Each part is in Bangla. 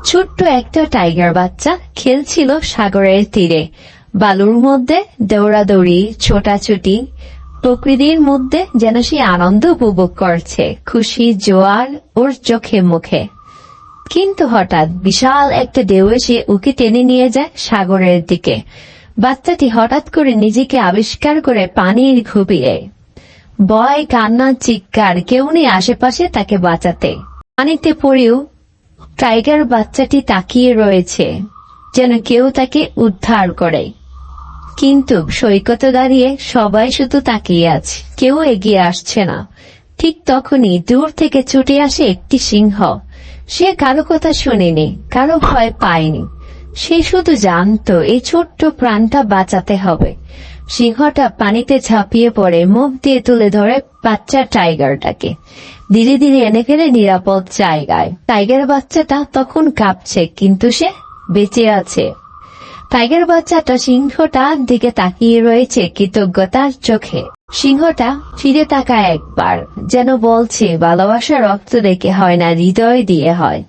ছোট্ট একটা টাইগার বাচ্চা খেলছিল সাগরের তীরে। বালুর মধ্যে দৌড়াদৌড়ি, ছোটাছুটি, প্রকৃতির মধ্যে যেন সে আনন্দ উপভোগ করছে। খুশি জোয়ার ওর চোখে মুখে। কিন্তু হঠাৎ বিশাল একটা ঢেউ এসে ওকে টেনে নিয়ে যায় সাগরের দিকে। বাচ্চাটি হঠাৎ করে নিজেকে আবিষ্কার করে পানির গভীরে। ভয়, কান্না, চিৎকার, কেউ নেই আশেপাশে তাকে বাঁচাতে। পানিতে পড়েও টাইগার বাচ্চাটি তাকিয়ে রয়েছে, যেন কেউ তাকে উদ্ধার করে। কিন্তু সৈকতে দাঁড়িয়ে সবাই শুধু তাকিয়ে আছে, কেউ এগিয়ে আসছে না। ঠিক তখনই দূর থেকে ছুটে আসে একটি সিংহ। সে কারো কথা শোনেনি, কারো ভয় পায়নি। সে শুধু জানতো এই ছোট্ট প্রাণটা বাঁচাতে হবে। সিংহটা পানিতে ঝাঁপিয়ে পড়ে মুখ দিয়ে তুলে ধরে বাচ্চা টাইগারটাকে। ধীরে ধীরে এনে ফেলে নিরাপদ জায়গায়। টাইগার বাচ্চাটা তখন কাঁপছে, কিন্তু সে বেঁচে আছে। টাইগার বাচ্চাটা সিংহটার দিকে তাকিয়ে রয়েছে কৃতজ্ঞতার চোখে। সিংহটা ফিরে তাকায় একবার, যেন বলছে ভালোবাসা রক্ত দেখে হয় না, হৃদয় দিয়ে হয়।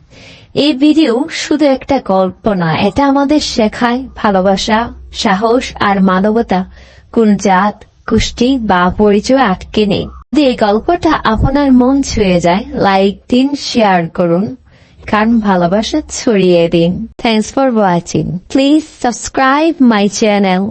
এই ভিডিও শুধু একটা গল্প না, এটা আমাদের শেখায় ভালোবাসা, সাহস আর মানবতা কোন জাত, গোষ্ঠী বা পরিচয় আটকে নেই। যদি এই গল্পটা আপনার মন ছুঁয়ে যায়, লাইক দিন, শেয়ার করুন, কারণ ভালোবাসা ছড়িয়ে দিন। Thanks for watching. Please subscribe my channel.